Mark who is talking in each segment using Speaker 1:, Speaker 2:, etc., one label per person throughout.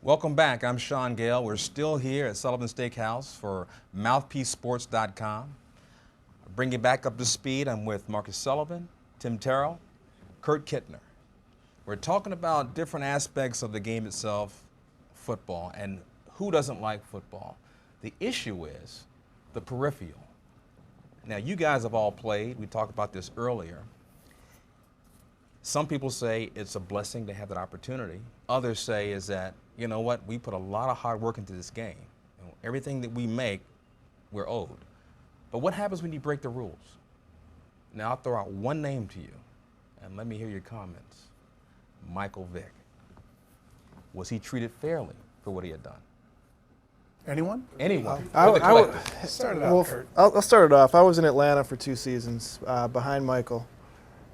Speaker 1: Welcome back. I'm Sean Gale. We're still here at Sullivan Steakhouse for MouthpieceSports.com. Bring you back up to speed. I'm with Marcus Sullivan, Tim Terrell, Kurt Kittner. We're talking about different aspects of the game itself, football, and who doesn't like football. The issue is the peripheral. Now, you guys have all played. We talked about this earlier. Some people say it's a blessing to have that opportunity. Others say is that, you know what, we put a lot of hard work into this game. And everything that we make, we're owed. But what happens when you break the rules? Now, I'll throw out one name to you, and let me hear your comments. Michael Vick. Was he treated fairly for what he had done?
Speaker 2: Anyone?
Speaker 1: Anyone.
Speaker 2: Start it out, Kurt.
Speaker 3: I'll start it off. I was in Atlanta for 2 seasons behind Michael,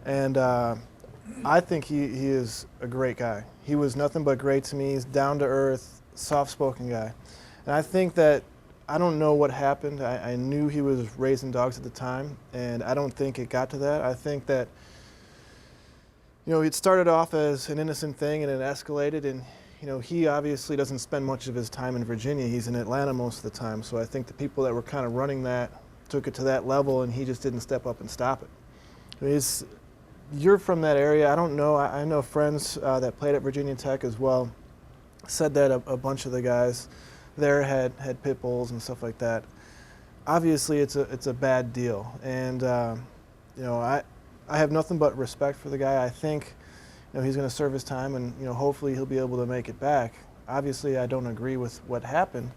Speaker 3: and I think he is a great guy. He was nothing but great to me. He's down to earth, soft-spoken guy. And I think that, I don't know what happened. I knew he was raising dogs at the time, and I don't think it got to that. I think that, you know, it started off as an innocent thing and it escalated, and you know, he obviously doesn't spend much of his time in Virginia. He's in Atlanta most of the time. So I think the people that were kind of running that took it to that level, and he just didn't step up and stop it. I mean, you're from that area. I don't know. I know friends that played at Virginia Tech as well. Said that a bunch of the guys there had pit bulls and stuff like that. Obviously, it's a bad deal, and you know, I have nothing but respect for the guy. I think, you know, he's going to serve his time, and you know, hopefully he'll be able to make it back. Obviously, I don't agree with what happened,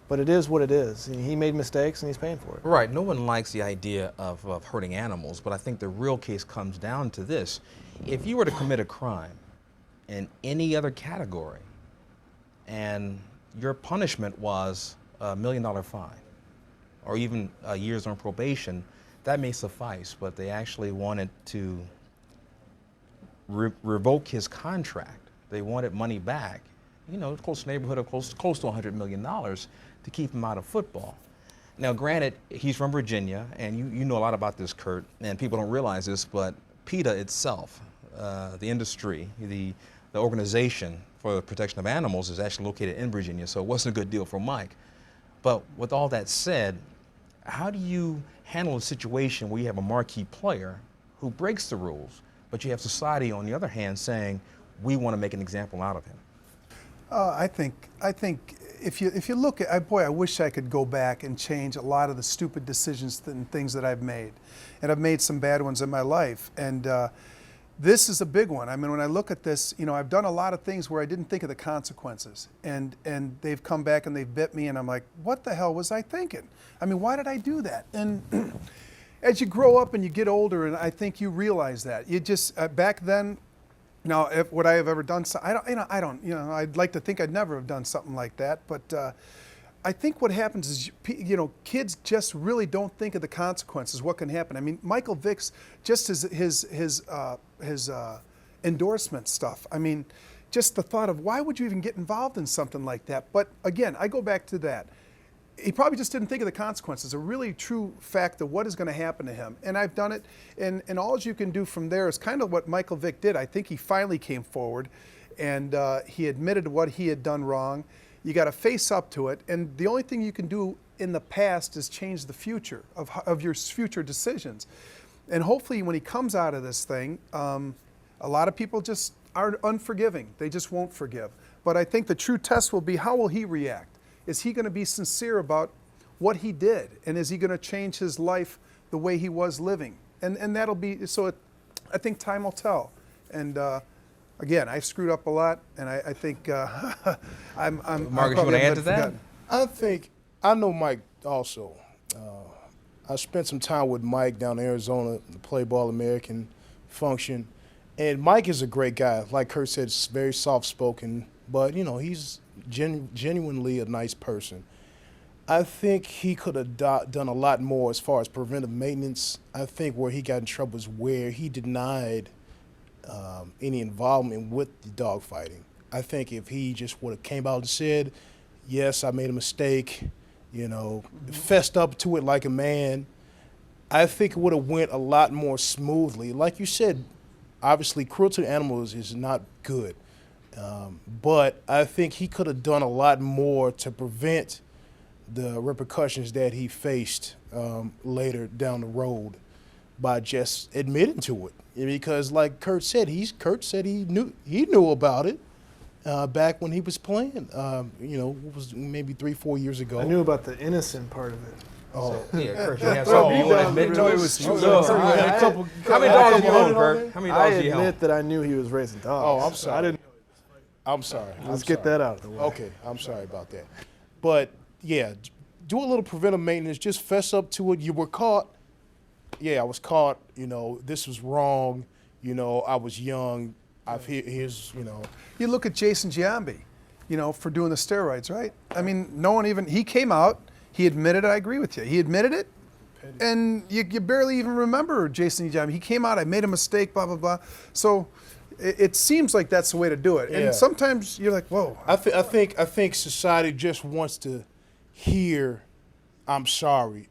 Speaker 3: but it is what it is. He made mistakes, and he's paying for it.
Speaker 1: Right. No one likes the idea of hurting animals, but I think the real case comes down to this. If you were to commit a crime in any other category, and your punishment was $1 million fine, or even years on probation, that may suffice, but they actually wanted to revoke his contract. They wanted money back, you know, close to neighborhood of close to $100 million to keep him out of football. Now, granted, he's from Virginia, and you know a lot about this, Kurt, and people don't realize this, but PETA itself, the industry, the organization for the protection of animals is actually located in Virginia, so it wasn't a good deal for Mike. But with all that said, how do you handle a situation where you have a marquee player who breaks the rules, but you have society on the other hand saying, we want to make an example out of him?
Speaker 2: I think if you look at, boy, I wish I could go back and change a lot of the stupid decisions and things that I've made, and I've made some bad ones in my life, and this is a big one. I mean, when I look at this, you know, I've done a lot of things where I didn't think of the consequences, and they've come back and they've bit me, and I'm like, what the hell was I thinking? I mean, why did I do that? And as you grow up and you get older, and I think you realize that you just back then. Now, if would I have ever done so? I don't. You know, I'd like to think I'd never have done something like that. But I think what happens is, you know, kids just really don't think of the consequences. What can happen? I mean, Michael Vick's just his endorsement stuff. I mean, just the thought of why would you even get involved in something like that? But again, I go back to that. He probably just didn't think of the consequences, a really true fact of what is going to happen to him. And I've done it, and all you can do from there is kind of what Michael Vick did. I think he finally came forward, and he admitted what he had done wrong. You got to face up to it, and the only thing you can do in the past is change the future of your future decisions. And hopefully when he comes out of this thing, a lot of people just are unforgiving. They just won't forgive. But I think the true test will be, how will he react? Is he going to be sincere about what he did? And is he going to change his life the way he was living? And that'll be, so I think time will tell. And again, I've screwed up a lot, and I think I'm
Speaker 1: Marcus, you want to add to that?
Speaker 4: I know Mike also. I spent some time with Mike down in Arizona, the Play Ball American function. And Mike is a great guy. Like Kurt said, very soft-spoken, but, you know, he's genuinely a nice person. I think he could have done a lot more as far as preventive maintenance. I think where he got in trouble is where he denied any involvement with the dog fighting. I think if he just would have came out and said, yes, I made a mistake, you know, fessed up to it like a man, I think it would have went a lot more smoothly. Like you said, obviously cruelty to animals is not good. But I think he could have done a lot more to prevent the repercussions that he faced later down the road by just admitting to it. Because, like Kurt said, he knew about it back when he was playing. What was maybe 3-4 years ago.
Speaker 3: I knew about the innocent part of it.
Speaker 4: Oh,
Speaker 1: Yeah, Kurt, you have something you want to admit to
Speaker 2: No, it
Speaker 1: us?
Speaker 2: was true.
Speaker 1: How many dogs you own, Kurt? How many
Speaker 3: I
Speaker 1: dogs do you own?
Speaker 3: admit that I knew he was raising dogs.
Speaker 4: Oh, I'm sorry.
Speaker 3: I didn't.
Speaker 4: I'm sorry.
Speaker 3: Let's get that out of the way.
Speaker 4: Okay, I'm sorry about that. But yeah, do a little preventive maintenance. Just fess up to it. You were caught. Yeah, I was caught. This was wrong. I was young. Here's.
Speaker 2: You look at Jason Giambi, for doing the steroids, right? I mean, no one even, he came out, he admitted it, I agree with you. He admitted it, and you barely even remember Jason Giambi. He came out, I made a mistake, blah, blah, blah. So it seems like that's the way to do it.
Speaker 4: Yeah.
Speaker 2: And sometimes you're like, whoa.
Speaker 4: I think society just wants to hear, "I'm sorry,"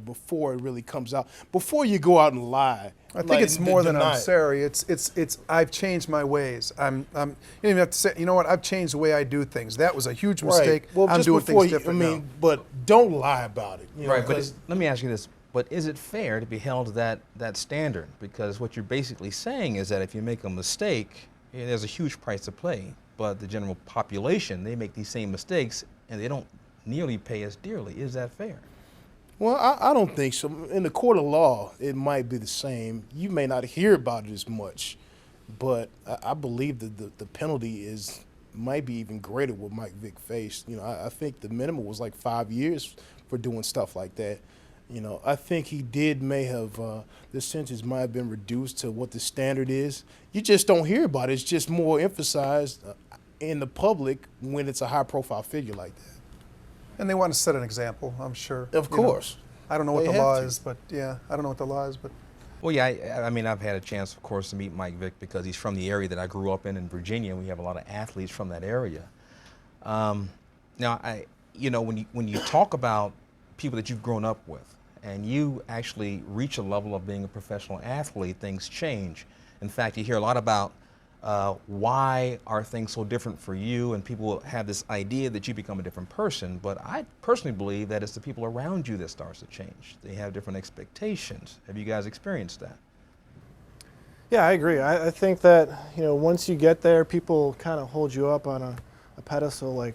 Speaker 4: before it really comes out. Before you go out and lie.
Speaker 2: I think it's more than
Speaker 4: deny
Speaker 2: I'm
Speaker 4: it.
Speaker 2: sorry. It's I've changed my ways. You don't even have to say, you know what? I've changed the way I do things. That was a huge mistake.
Speaker 4: Right. Well,
Speaker 2: I'm
Speaker 4: just
Speaker 2: doing
Speaker 4: before
Speaker 2: things different now.
Speaker 4: but don't lie about it.
Speaker 1: Right, but
Speaker 4: 'cause-
Speaker 1: let me ask you this. But is it fair to be held to that standard? Because what you're basically saying is that if you make a mistake, there's a huge price to pay. But the general population, they make these same mistakes, and they don't nearly pay as dearly. Is that fair?
Speaker 4: Well, I don't think so. In the court of law, it might be the same. You may not hear about it as much, but I believe that the penalty might be even greater what Mike Vick faced. I think the minimum was like 5 years for doing stuff like that. I think he may have, the sentence might have been reduced to what the standard is. You just don't hear about it. It's just more emphasized in the public when it's a high-profile figure like that.
Speaker 2: And they want to set an example, I'm sure.
Speaker 4: Of course.
Speaker 2: I don't know what
Speaker 4: They
Speaker 2: the
Speaker 4: have
Speaker 2: law
Speaker 4: to.
Speaker 2: is, but yeah, I don't know what the law is, but
Speaker 1: Well, yeah, I mean, I've had a chance, of course, to meet Mike Vick because he's from the area that I grew up in Virginia. We have a lot of athletes from that area. Now, when you talk about people that you've grown up with and you actually reach a level of being a professional athlete, things change. In fact, you hear a lot about why are things so different for you, and people have this idea that you become a different person, but I personally believe that it's the people around you that starts to change. They have different expectations. Have you guys experienced that?
Speaker 3: Yeah, I agree. I think that once you get there, people kind of hold you up on a pedestal, like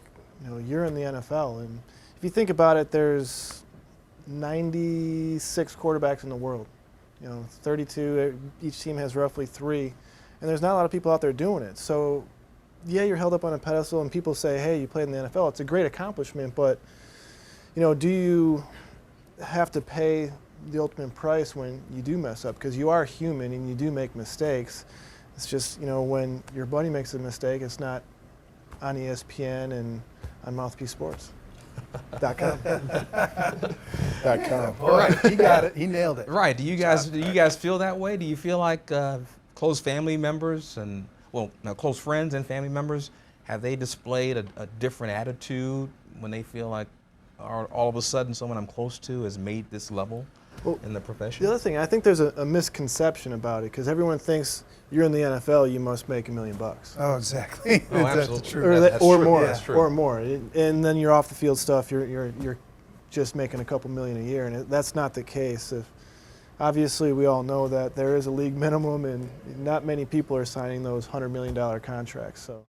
Speaker 3: you're in the NFL. And if you think about it, there's 96 quarterbacks in the world. 32. Each team has roughly 3, and there's not a lot of people out there doing it. So, yeah, you're held up on a pedestal, and people say, "Hey, you played in the NFL. It's a great accomplishment." But do you have to pay the ultimate price when you do mess up? Because you are human and you do make mistakes. It's just when your buddy makes a mistake, it's not on ESPN and on Mouthpiece Sports. .com.
Speaker 2: all right, he got it. He nailed it.
Speaker 1: Right. Do you guys feel that way? Do you feel like close family members and close friends and family members, have they displayed a different attitude when they feel like all of a sudden someone I'm close to has made this level in the profession?
Speaker 3: The other thing, I think there's a misconception about it because everyone thinks you're in the NFL, you must make $1 million.
Speaker 2: Oh, exactly.
Speaker 1: Oh,
Speaker 2: That's
Speaker 1: absolutely.
Speaker 2: true.
Speaker 1: That's
Speaker 3: or
Speaker 1: true.
Speaker 3: more,
Speaker 1: That's true.
Speaker 3: or more, and then you're off the field stuff. You're just making a couple million a year, and that's not the case. Obviously, we all know that there is a league minimum, and not many people are signing those $100 million contracts. So.